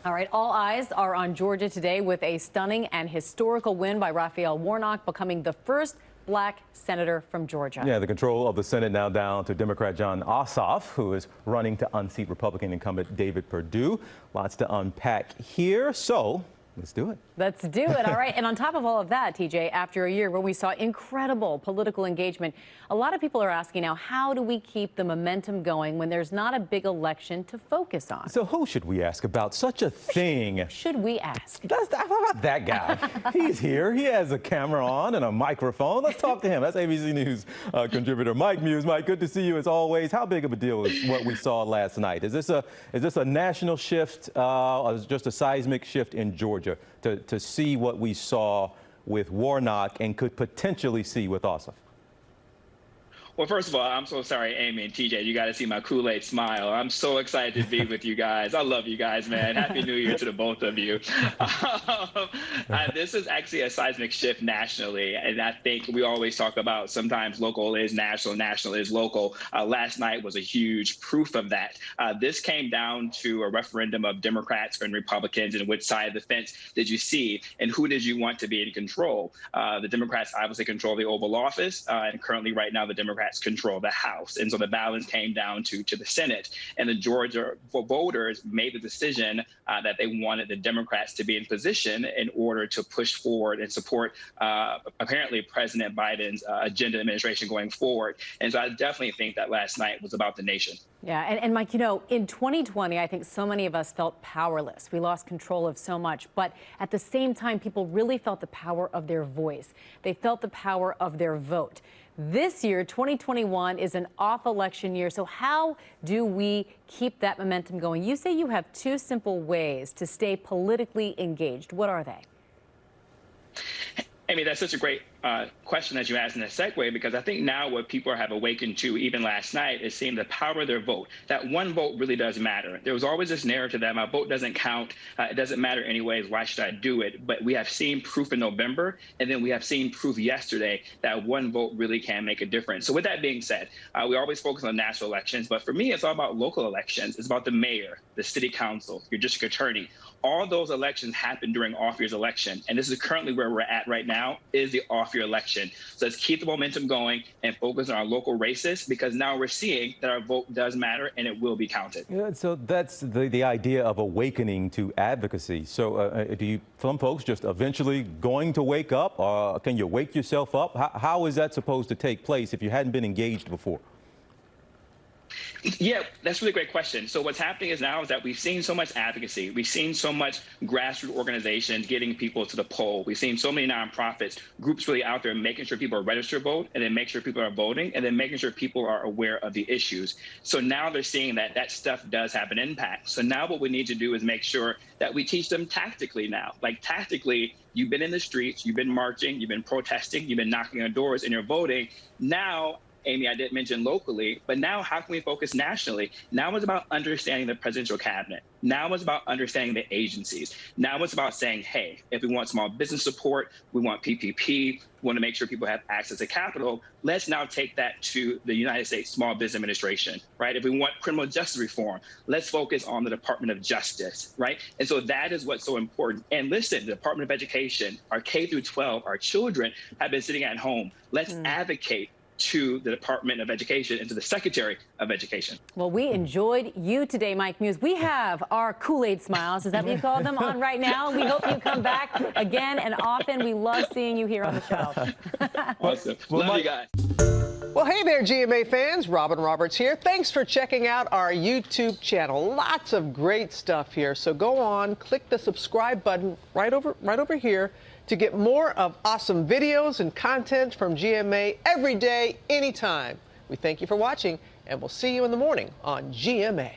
All right, all eyes are on Georgia today with a stunning and historical win by Raphael Warnock, becoming the first black senator from Georgia. Yeah, the control of the Senate now down to Democrat Jon Ossoff, who is running to unseat Republican incumbent David Perdue. Lots to unpack here, so let's do it. Let's do it. All right. And on top of all of that, TJ, after a year where we saw incredible political engagement, a lot of people are asking now, how do we keep the momentum going when there's not a big election to focus on? So who should we ask about such a thing? Should we ask? How about that guy? He's here. He has a camera on and a microphone. Let's talk to him. That's ABC News contributor Mike Muse. Mike, good to see you as always. How big of a deal is what we saw last night? Is this a national shift or is it just a seismic shift in Georgia to see what we saw with Warnock and could potentially see with Ossoff? Well, first of all, I'm so sorry, Amy and TJ. You got to see my Kool-Aid smile. I'm so excited to be with you guys. I love you guys, man. Happy New Year to the both of you. This is actually a seismic shift nationally, and I think we always talk about sometimes local is national, national is local. Last night was a huge proof of that. This came down to a referendum of Democrats and Republicans, and which side of the fence did you see, and who did you want to be in control? The Democrats obviously control the Oval Office, and currently right now the Democrats control the House. And so the balance came down to the Senate. And the Georgia voters made the decision that they wanted the Democrats to be in position in order to push forward and support apparently President Biden's agenda administration going forward. And so I definitely think that last night was about the nation. Yeah, and Mike, you know, in 2020, I think so many of us felt powerless. We lost control of so much. But at the same time, people really felt the power of their voice. They felt the power of their vote. This year, 2021, is an off-election year. So how do we keep that momentum going? You say you have two simple ways to stay politically engaged. What are they? Amy, that's such a great question that you asked in a segue, because I think now what people have awakened to, even last night, is seeing the power of their vote. That one vote really does matter. There was always this narrative that my vote doesn't count. It doesn't matter anyways. Why should I do it? But we have seen proof in November, and then we have seen proof yesterday that one vote really can make a difference. So with that being said, we always focus on national elections. But for me, it's all about local elections. It's about the mayor, the city council, your district attorney. All those elections happen during off-year's election. And this is currently where we're at right now, is the off-year election. So let's keep the momentum going and focus on our local races, because now we're seeing that our vote does matter and it will be counted. Yeah, so that's the idea of awakening to advocacy. So do some folks just eventually going to wake up, or can you wake yourself up? How is that supposed to take place if you hadn't been engaged before? Yeah, that's a really great question. So what's happening is that we've seen so much advocacy. We've seen so much grassroots organizations getting people to the poll. We've seen so many nonprofits, groups really out there making sure people are registered to vote, and then make sure people are voting, and then making sure people are aware of the issues. So now they're seeing that stuff does have an impact. So now what we need to do is make sure that we teach them tactically now. Like tactically, you've been in the streets, you've been marching, you've been protesting, you've been knocking on doors, and you're voting. Now, Amy, I did mention locally, but now how can we focus nationally? Now it's about understanding the presidential cabinet. Now it's about understanding the agencies. Now it's about saying, hey, if we want small business support, we want PPP, we want to make sure people have access to capital, let's now take that to the United States Small Business Administration, right? If we want criminal justice reform, let's focus on the Department of Justice, right? And so that is what's so important. And listen, the Department of Education, our K through 12, our children have been sitting at home. Let's advocate to the Department of Education and to the Secretary of Education. Well, we enjoyed you today, Mike Muse. We have our Kool-Aid smiles, is that what you call them, on right now. We hope you come back again and often. We love seeing you here on the show. Awesome. Love you guys. Well, hey there, GMA fans. Robin Roberts here. Thanks for checking out our YouTube channel. Lots of great stuff here. So go on, click the subscribe button right over here to get more of awesome videos and content from GMA every day, anytime. We thank you for watching, and we'll see you in the morning on GMA.